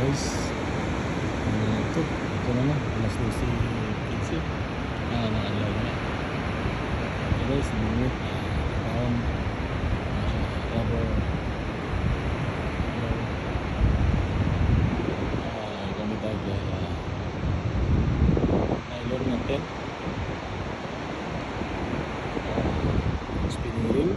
guys, ito na alas 12:15 naalala na ito guys, minute around rubber gamit tayo nylon natin spinning reel.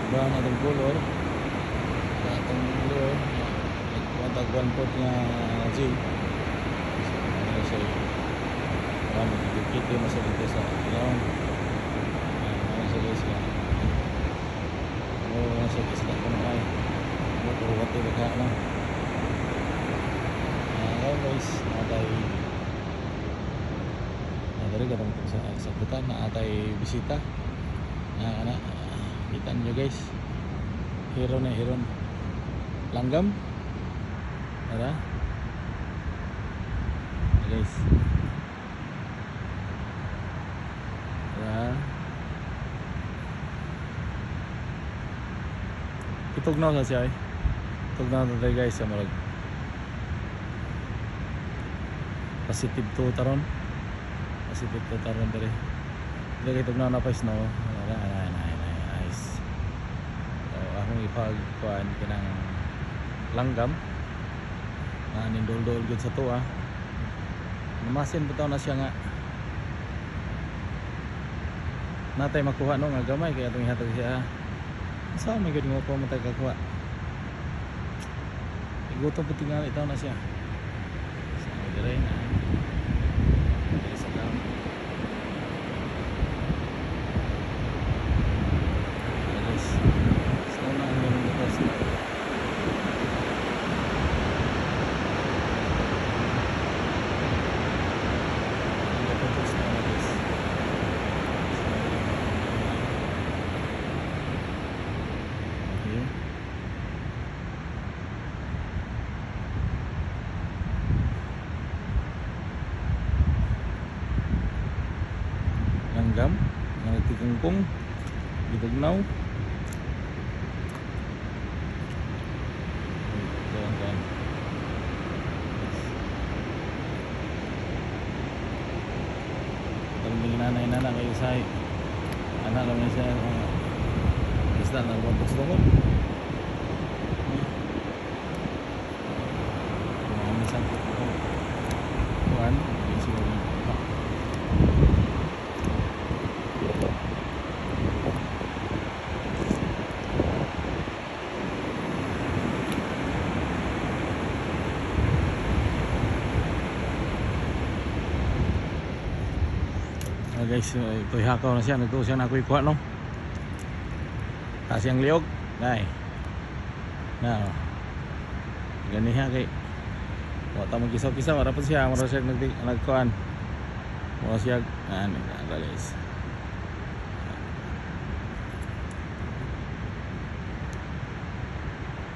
Brown atong color atong lure nagkuntag 1/4 nga jig ano siya dikit mo sa dito sa ilaw ano siya guys ano siya guys na kung ay ano puro wati baka ano guys natay natay katong sa butan natay bisita na kita nyo guys, hero na hero langgam ada guys ada itugnaw sa siya itugnaw na tayo guys sa marag positive to taron dali dali itugnaw na pa snow akong ipagkuan kanang langgam na nindol-dol gud sa tuwa namasin bitaw na siya nga natay makuha no nga gamay kaya itong ihatag siya saan may gud mo pa matay kakuha igutom puti nga itaw na siya sa dire na dire sa dam langgam nga nagtigungkong gitugnaw nanay kayo sa anak lang siya isda na lumabas doon minsan kuhan guys, ito hakaw na siya, nagtuo siya na ako ikuha no kasi ang liog nay na ganiha kay wata mong kisaw-kisaw harapan siya mara siya nagkuhan mara siya guys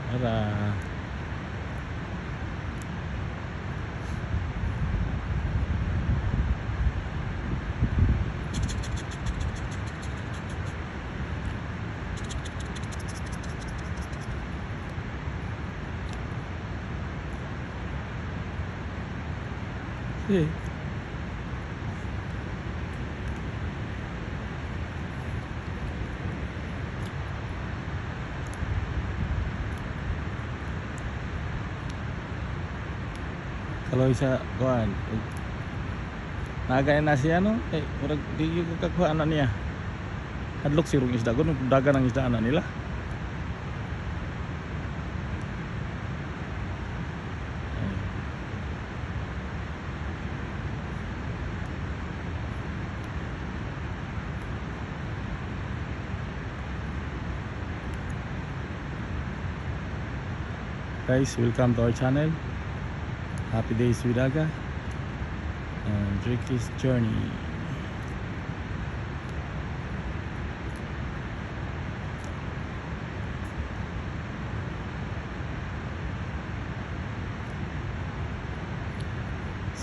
mara kalau isa kuan nagay na siya no murag di yung kakuha anak niya hadlok si rong isda gun dagan ang isda anak nila guys, welcome to our channel. Happy Days with Aga and Ricky's Journey.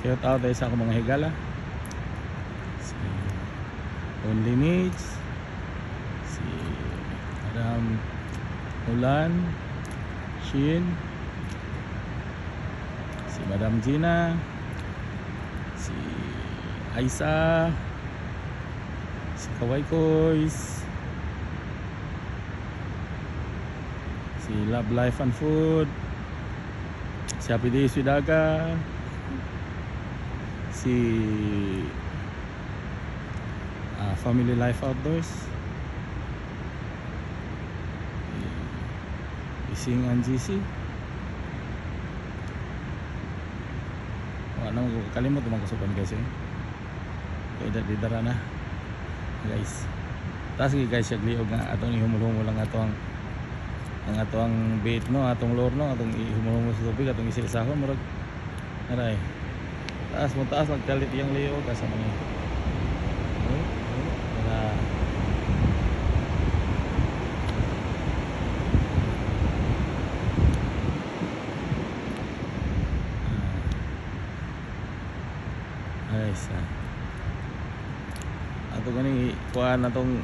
Shout out sa akong mga higala. Si Only Needs, si Madam Ulan, Shin, si Madam Gina, si Aisa, si Kawai Kois, si Love Life and Food, si Happy Days with Aga, si Family Life Outdoors, Ising and GC. Wala nang kalimot naman kasupan guys eh. Kaya didara na guys. Tapos guys siya liog nga atong ihumul-humul lang atong ang atong bait no, atong lure no, atong ihumul-humul sa tubig, atong isa-isahon murag aray. Taas mo taas magkalit yang liog kasama ni. Guys, ato gani kuan atong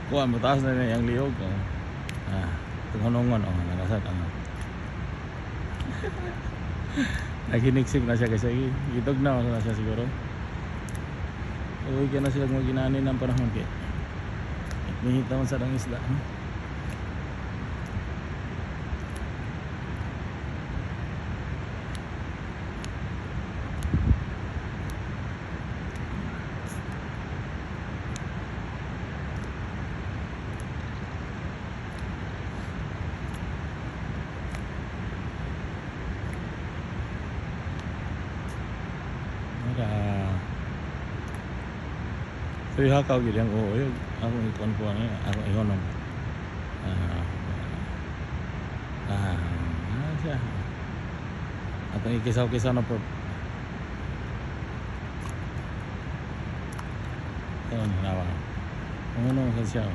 kuan mataas na yang liog. Tungonongon nakasat naginiksik na siya kasi itog na siya siguro. Uy kaya na sila maginani ng panahon kaya nihit naman sa dang isla. So hakaw gid yang oo ako ikon ko ani ako ihonom siya atong ikisaw-kisaw na po ayun hanawa ano sa siya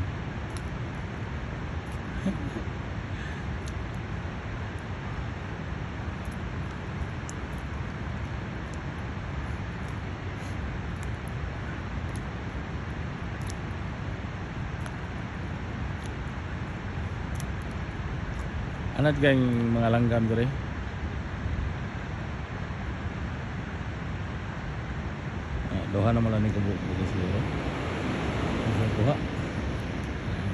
anat gang mga langgam dire. Doha na malaning kabuk guys siguro. Sa buha.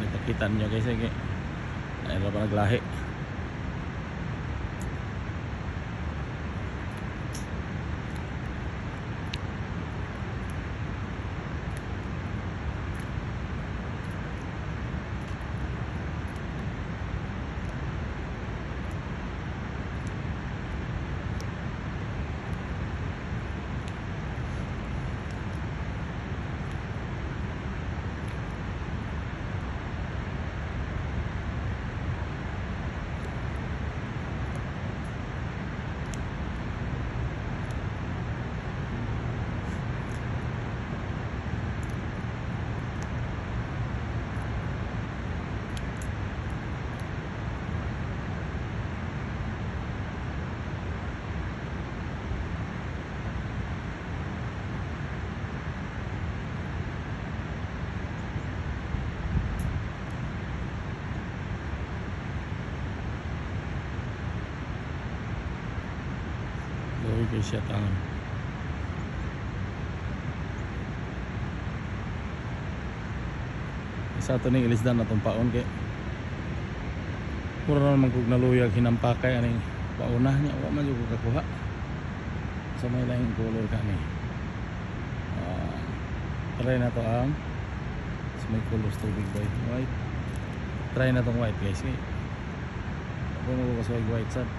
Ipakitan nyo guys ay ayun pa naglahi. Gawin kayo siya tangan. Isa ito ning ilisdan na itong paon kay mura naman kung naluyag hinampakay aning pauna niya wala man yung kakuha sa may lahing color kami. Try na to ang sa may colors tubig boy white. Try na tong white guys kay ako magkakaswag white sad.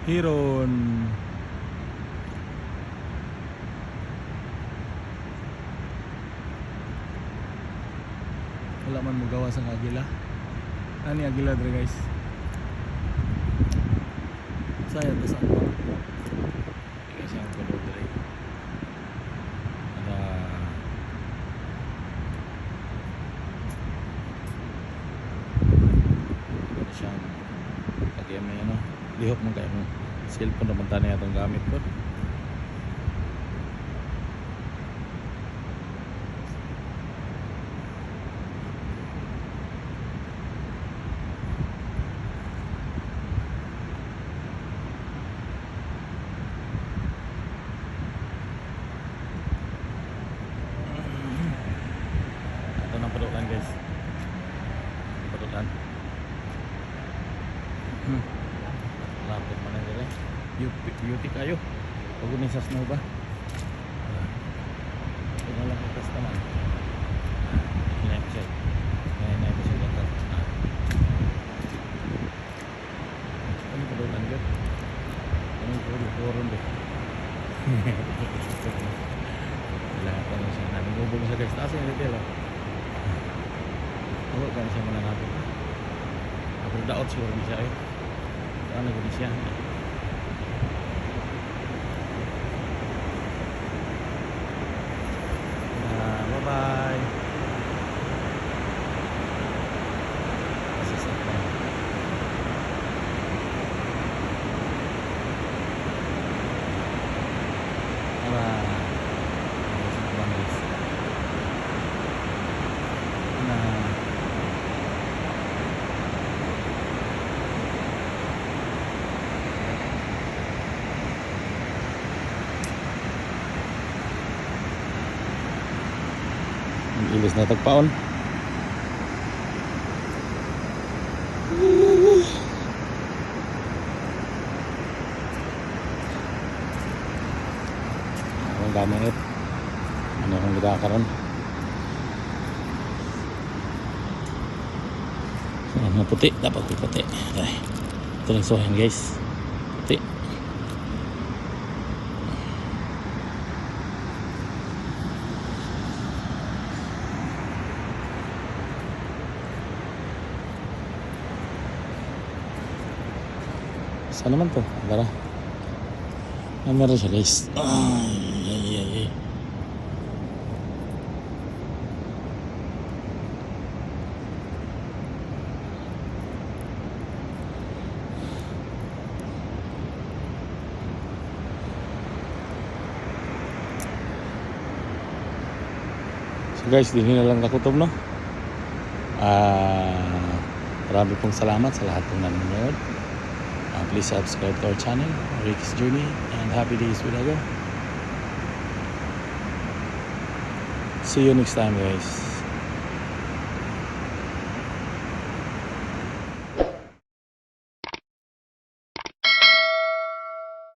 Hiron wala man magawa sa agila. Ani agila dre guys. Saya to saan pa. Guys ang color dre. Ada lihok mo kayo cellphone naman tani atong gamit ko. Ito ng padulan guys. Padulan. Lapit man na dire. Beauty kayo. Pag unin sa snow ba? Ito na lang itas naman. Hinay ko siya. Hinay ko siya gata. Ano padulan yun? Ano puro deh. Lahat pa na siya. Nabubog siya guys. Taas yung retail. Huwag ka na siya mananapin. Ako daot siguro di siya eh. Ano ko di siya. Bye-bye. Masasaktan. Bye-bye. Ilis na tagpaon. Ang gamit. Ano akong gidakaroon? Ano puti? Dapat puti. Ay, ito lang suhan guys. Puti. Saan naman to? Tara. Meron siya guys. Ay. So guys, din na lang kakutob no. Marami pong salamat sa lahat ng nanonood. Please subscribe to our channel, Rick's Journey, and happy days with Aga. See you next time guys.